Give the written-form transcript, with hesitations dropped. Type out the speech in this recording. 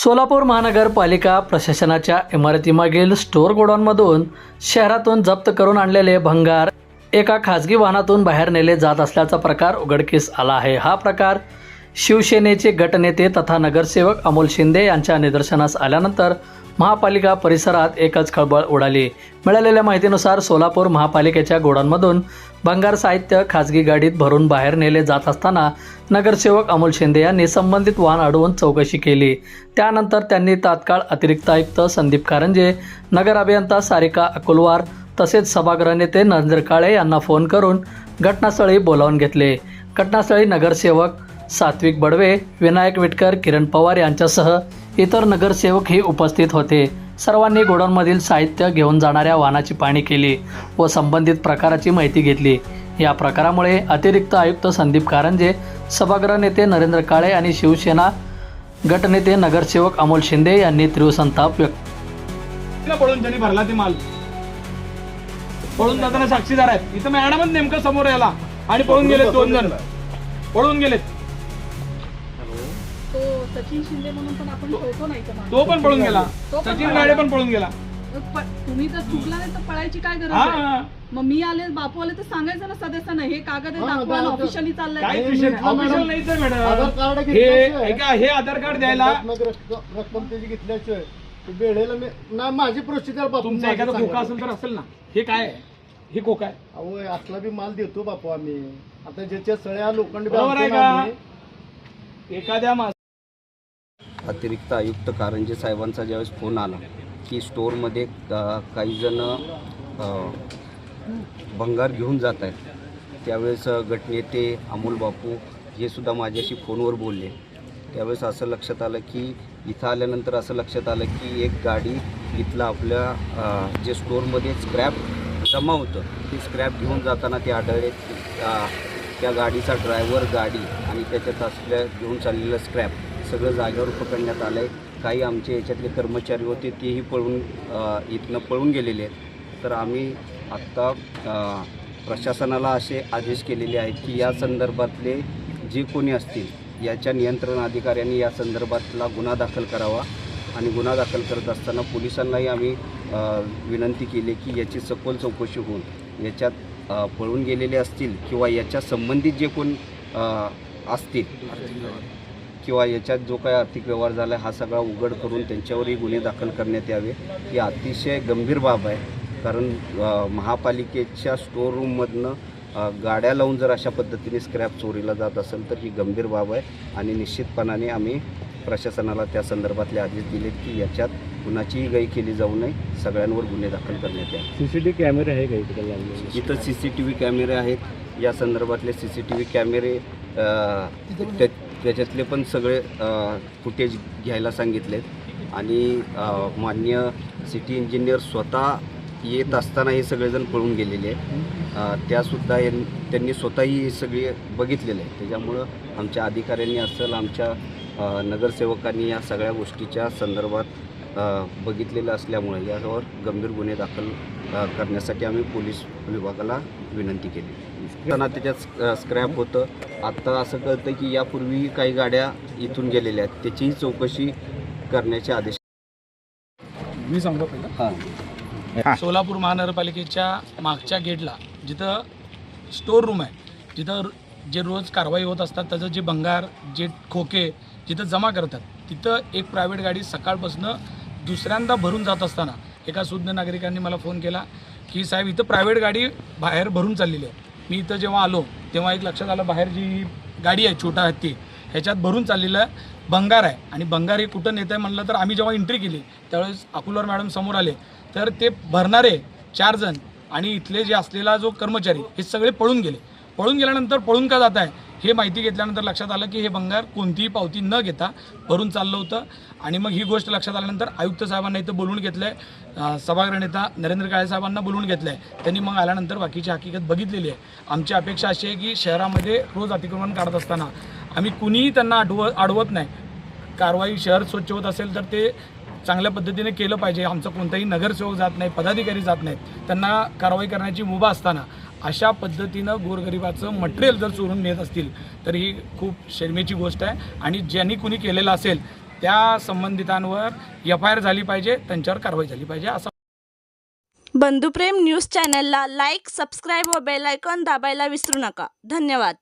सोलापूर महानगरपालिका प्रशासनाच्या इमारतीमागील स्टोअर गोडाऊनमधून शहरातून जप्त करून आणलेले भंगार एका खाजगी वाहनातून बाहेर नेले जात असल्याचा प्रकार उघडकीस आला आहे। हा प्रकार शिवसेनेचे गटनेते तथा नगरसेवक अमोल शिंदे यांच्या निदर्शनास आल्यानंतर महापालिका परिसरात एकच खळबळ उडाली। मिळालेल्या माहितीनुसार सोलापूर महापालिकेच्या गोडाऊनमधून भंगार साहित्य खाजगी गाडीत भरून बाहेर नेले जात असताना नगरसेवक अमोल शिंदे यांनी संबंधित वाहन अडवून चौकशी केली। त्यानंतर त्यांनी तात्काळ अतिरिक्त आयुक्त संदीप कारंजे, नगर अभियंता सारिका अकुलवार तसेच सभागृह नेते नरेंद्र काळे यांना फोन करून घटनास्थळी बोलावून घेतले। घटनास्थळी नगरसेवक सात्विक बडवे, विनायक विटकर, किरण पवार यांच्यासह इतर नगरसेवक हे उपस्थित होते। सर्वांनी गोडाऊनमधील साहित्य घेऊन जाणाऱ्या वाहनाची पाहणी केली व संबंधित प्रकाराची माहिती घेतली। या प्रकारामुळे अतिरिक्त आयुक्त संदीप कारंजे, सभागृह नेते नरेंद्र काळे आणि शिवसेना गटनेते नगरसेवक अमोल शिंदे यांनी तीव्र संताप व्यक्त पळून ज्यांनी भरला ते माल पळून जाताना साक्षीदार आहेत। इथं मॅडमच नेमकं समोर याला आणि पळून गेले, 2 जण पळून गेलेत। तो सचिन शिंदे म्हणून पण आपण ठेवतो नाही का? तो पण पळून गेला, सचिन गाडे पण पळून गेला। तुम्ही जर चुकला नाही तर पळायची काय गरज आहे? मग मी आले, बापू आले तर सांगायचं ना सदस्यांना हे कागद आहे, दाखवा, ऑफिशियली चाललंय। काय ऑफिशियल नाहीच आहे मॅडम। हे आधार कार्ड द्यायला रक्कम त्याची घेतल्याशिवाय वेळेला ना माझी प्रोसिजर तुमचा एखादा खोका असेल तर असेल ना। हे काय आहे? हे खोका आहे? अहो असला बी माल देतो बापू आम्ही। आता ज्याच्या सगळ्या लोखंड बरोबर आहे का? एखाद्या अतिरिक्त आयुक्त कारंजे साहेबांचा ज्यावेळेस फोन आला की स्टोअरमध्ये काही जण भंगार घेऊन जात आहेत, त्यावेळेस गटनेते अमोल बापू हे सुद्धा माझ्याशी फोनवर बोलले। त्यावेळेस असं लक्षात आलं की इथं आल्यानंतर असं लक्षात आलं की एक गाडी इथलं आपल्या जे स्टोअरमध्ये स्क्रॅप जमा होतं ते स्क्रॅप घेऊन जाताना ते आढळले। त्या गाडीचा ड्रायव्हर, गाडी आणि त्याच्यात असल्या घेऊन चाललेलं स्क्रॅप सगळं जागेवर पकडण्यात आलं आहे। काही आमचे याच्यातले कर्मचारी होते तेही इथनं पळून गेलेले आहेत। तर आम्ही आत्ता प्रशासनाला असे आदेश केलेले आहेत की या संदर्भातले जे कोणी असतील याच्या नियंत्रण अधिकाऱ्यांनी या संदर्भातला गुन्हा दाखल करावा आणि गुन्हा दाखल करत असताना पोलिसांनाही आम्ही विनंती केली की याची सखोल चौकशी होऊन याच्यात पळून गेलेले असतील किंवा याच्या संबंधित जे कोण असतील किंवा याच्यात जो काय आर्थिक व्यवहार झाला आहे हा सगळा उघड करून त्यांच्यावरही गुन्हे दाखल करण्यात यावे। ही अतिशय गंभीर बाब आहे, कारण महापालिकेच्या स्टोअर रूममधनं गाड्या लावून जर अशा पद्धतीने स्क्रॅप चोरीला जात असेल तर ही गंभीर बाब आहे आणि निश्चितपणाने आम्ही प्रशासनाला त्या संदर्भातले आदेश दिलेत की याच्यात कुणाचीही गय केली जाऊ नये, सगळ्यांवर गुन्हे दाखल करण्यात यावे। CCTV कॅमेरे आहे का इकडे लावलेले? इथं CCTV कॅमेरे आहेत। या संदर्भातले CCTV कॅमेरे त्याच्यातले पण सगळे फुटेज घ्यायला सांगितलेत आणि माननीय सिटी इंजिनियर स्वतः येत असताना हे सगळेजण पळून गेलेले आहेत। त्यासुद्धा त्यांनी स्वतःही हे सगळे बघितलेले आहेत। त्याच्यामुळं आमच्या अधिकाऱ्यांनी असेल, आमच्या नगरसेवकांनी या सगळ्या गोष्टीच्या संदर्भात बघितलेलं असल्यामुळे यावर गंभीर गुन्हे दाखल करण्यासाठी आम्ही पोलीस विभागाला विनंती केली। त्यांना त्याच्यात स्क्रॅप होतं। आत्ता असं कळतं की यापूर्वी काही गाड्या इथून गेलेल्या आहेत, त्याचीही चौकशी करण्याचे आदेश मी सांगतो पहिला। सोलापूर महानगरपालिकेच्या मागच्या गेटला जिथं स्टोअर रूम आहे, जिथं जे रोज कारवाई होत असतात त्याचं जे भंगार, जे खोके जिथं जमा करतात, तिथं एक प्रायव्हेट गाडी सकाळपासून दुसऱ्यांदा भरून जात असताना एका सुज्ञ नागरिकांनी मला फोन केला की साहेब इथं प्रायव्हेट गाडी बाहेर भरून चाललेली आहे। मी इथं जेव्हा आलो तेव्हा एक लक्षात आलं बाहेर जी गाडी आहे छोटा हत्ती ह्याच्यात भरून चाललेलं भंगार आहे आणि भंगार हे कुठं नेत आहे म्हणलं तर आम्ही जेव्हा एंट्री केली त्यावेळेस अकुलवार मॅडम समोर आले तर ते भरणारे 4 जण आणि इथले जे असलेला जो कर्मचारी हे सगळे पळून गेले। पळून गेल्यानंतर पळून का जात आहे हे माहिती घेतल्यानंतर लक्षात आलं की हे भंगार कोणतीही पावती न घेता भरून चाललं होतं आणि मग ही गोष्ट लक्षात आल्यानंतर आयुक्त साहेबांना इथं बोलवून घेतलं आहे, सभागृह नेता नरेंद्र काळे साहेबांना बोलवून घेतलं आहे। त्यांनी मग आल्यानंतर बाकीची हकीकत बघितलेली आहे। आमची अपेक्षा अशी आहे की शहरामध्ये रोज अतिक्रमण काढत असताना आम्ही कुणीही त्यांना अडवत नाही। कारवाई शहर स्वच्छ होत असेल तर ते चांगल्या पद्धतीने केलं पाहिजे। आमचा कोणताही नगरसेवक जात नाही, पदाधिकारी जात नाहीत, त्यांना कारवाई करण्याची मुभा असताना अशा पद्धतीनं गोरगरिबाचं मटेरियल जर चोरून नेत असतील तर ही खूप शर्मेची गोष्ट आहे आणि ज्यांनी कुणी केलेलं असेल त्या संबंधितांवर FIR झाली पाहिजे, त्यांच्यावर कारवाई झाली पाहिजे असं. बंधुप्रेम न्यूज चॅनलला लाईक, सबस्क्राईब व बेल आयकॉन दाबायला विसरू नका. धन्यवाद.